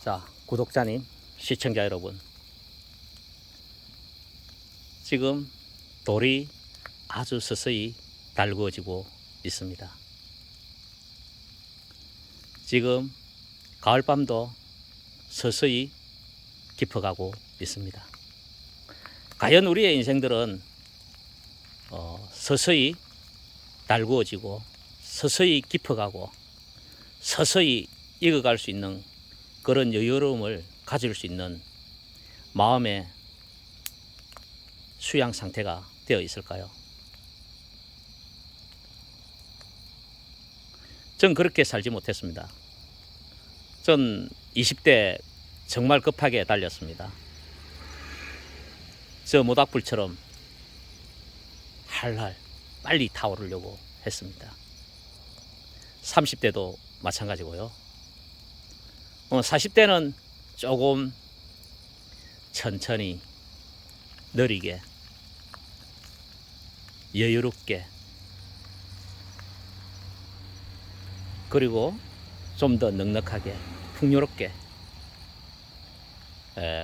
자, 구독자님, 시청자 여러분, 지금 돌이 아주 서서히 달구어지고 있습니다. 지금 가을밤도 서서히 깊어가고 있습니다. 과연 우리의 인생들은 서서히 달구어지고 서서히 깊어가고 서서히 익어갈 수 있는 그런 여유로움을 가질 수 있는 마음의 수양 상태가 되어 있을까요? 전 그렇게 살지 못했습니다. 전 20대 정말 급하게 달렸습니다. 저 모닥불처럼 할할 빨리 타오르려고 했습니다. 30대도 마찬가지고요. 40대는 조금 천천히 느리게 여유롭게 그리고 좀 더 넉넉하게 풍요롭게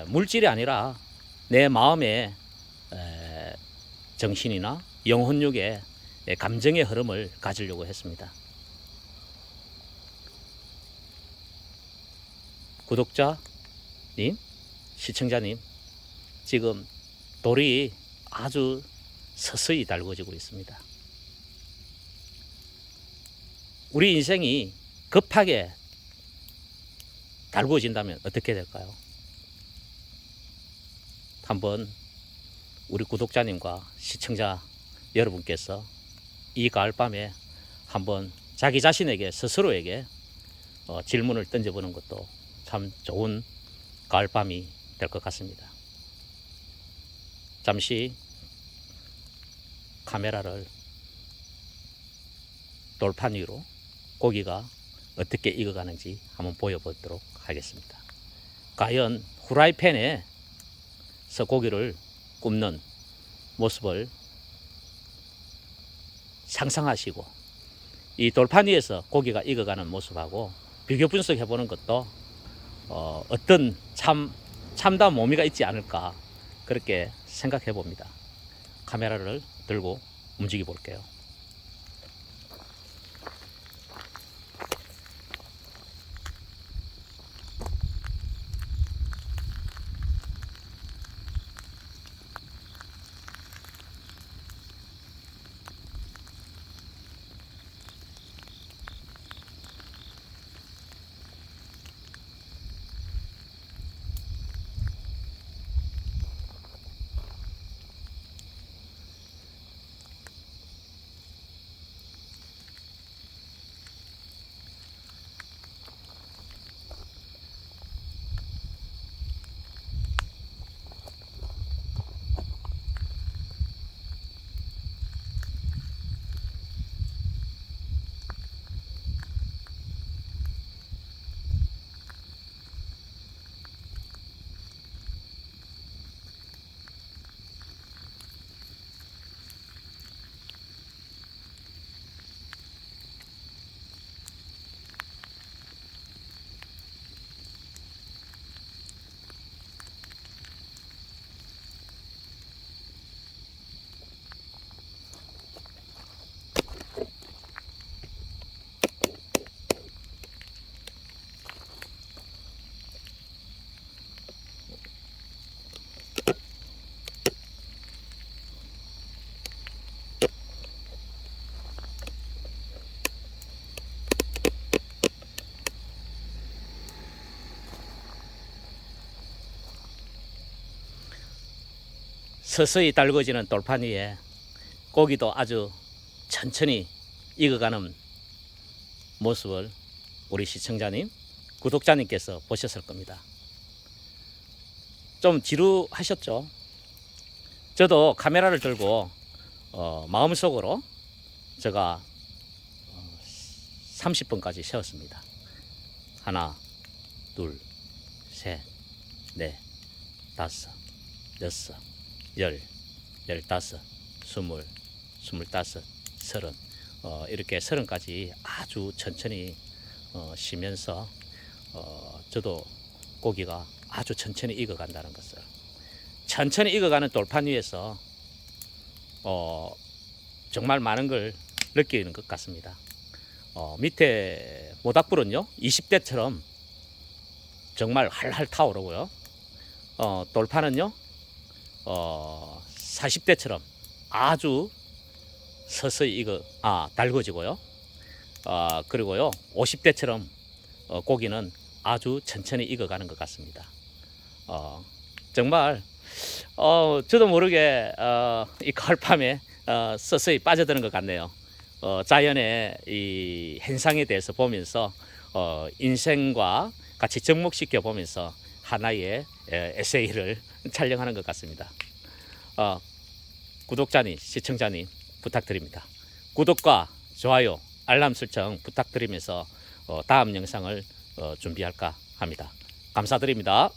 물질이 아니라 내 마음의 정신이나 영혼력의 감정의 흐름을 가지려고 했습니다. 구독자님, 시청자님, 지금 돌이 아주 서서히 달궈지고 있습니다. 우리 인생이 급하게 달구어진다면 어떻게 될까요? 한번 우리 구독자님과 시청자 여러분께서 이 가을밤에 한번 자기 자신에게 스스로에게 질문을 던져보는 것도 참 좋은 가을밤이 될 것 같습니다. 잠시 카메라를 돌판 위로 고기가 어떻게 익어가는지 한번 보여보도록 하겠습니다. 과연 후라이팬에서 고기를 굽는 모습을 상상하시고 이 돌판 위에서 고기가 익어가는 모습하고 비교 분석해 보는 것도 어떤 참다운 묘미가 있지 않을까 그렇게 생각해 봅니다. 카메라를 들고 움직여 볼게요. 서서히 달궈지는 돌판 위에 고기도 아주 천천히 익어가는 모습을 우리 시청자님, 구독자님께서 보셨을 겁니다. 좀 지루하셨죠? 저도 카메라를 들고 마음속으로 제가 30분까지 세웠습니다. 하나, 둘, 셋, 넷, 다섯, 여섯, 열, 열다섯, 스물, 스물다섯, 서른 이렇게 30까지 아주 천천히 쉬면서 저도 고기가 아주 천천히 익어간다는 것을. 천천히 익어가는 돌판 위에서 정말 많은 걸 느끼는 것 같습니다. 밑에 모닥불은요 20대처럼 정말 활활 타오르고요. 돌판은요 40대처럼 아주 서서히 달궈지고요. 그리고요 50대처럼 고기는 아주 천천히 익어가는 것 같습니다. 정말 저도 모르게 이 가을밤에 서서히 빠져드는 것 같네요. 자연의 이 현상에 대해서 보면서 인생과 같이 접목시켜 보면서 하나의 에세이를 촬영하는 것 같습니다. 구독자님, 시청자님 부탁드립니다. 구독과 좋아요, 알람 설정 부탁드리면서 다음 영상을 준비할까 합니다. 감사드립니다.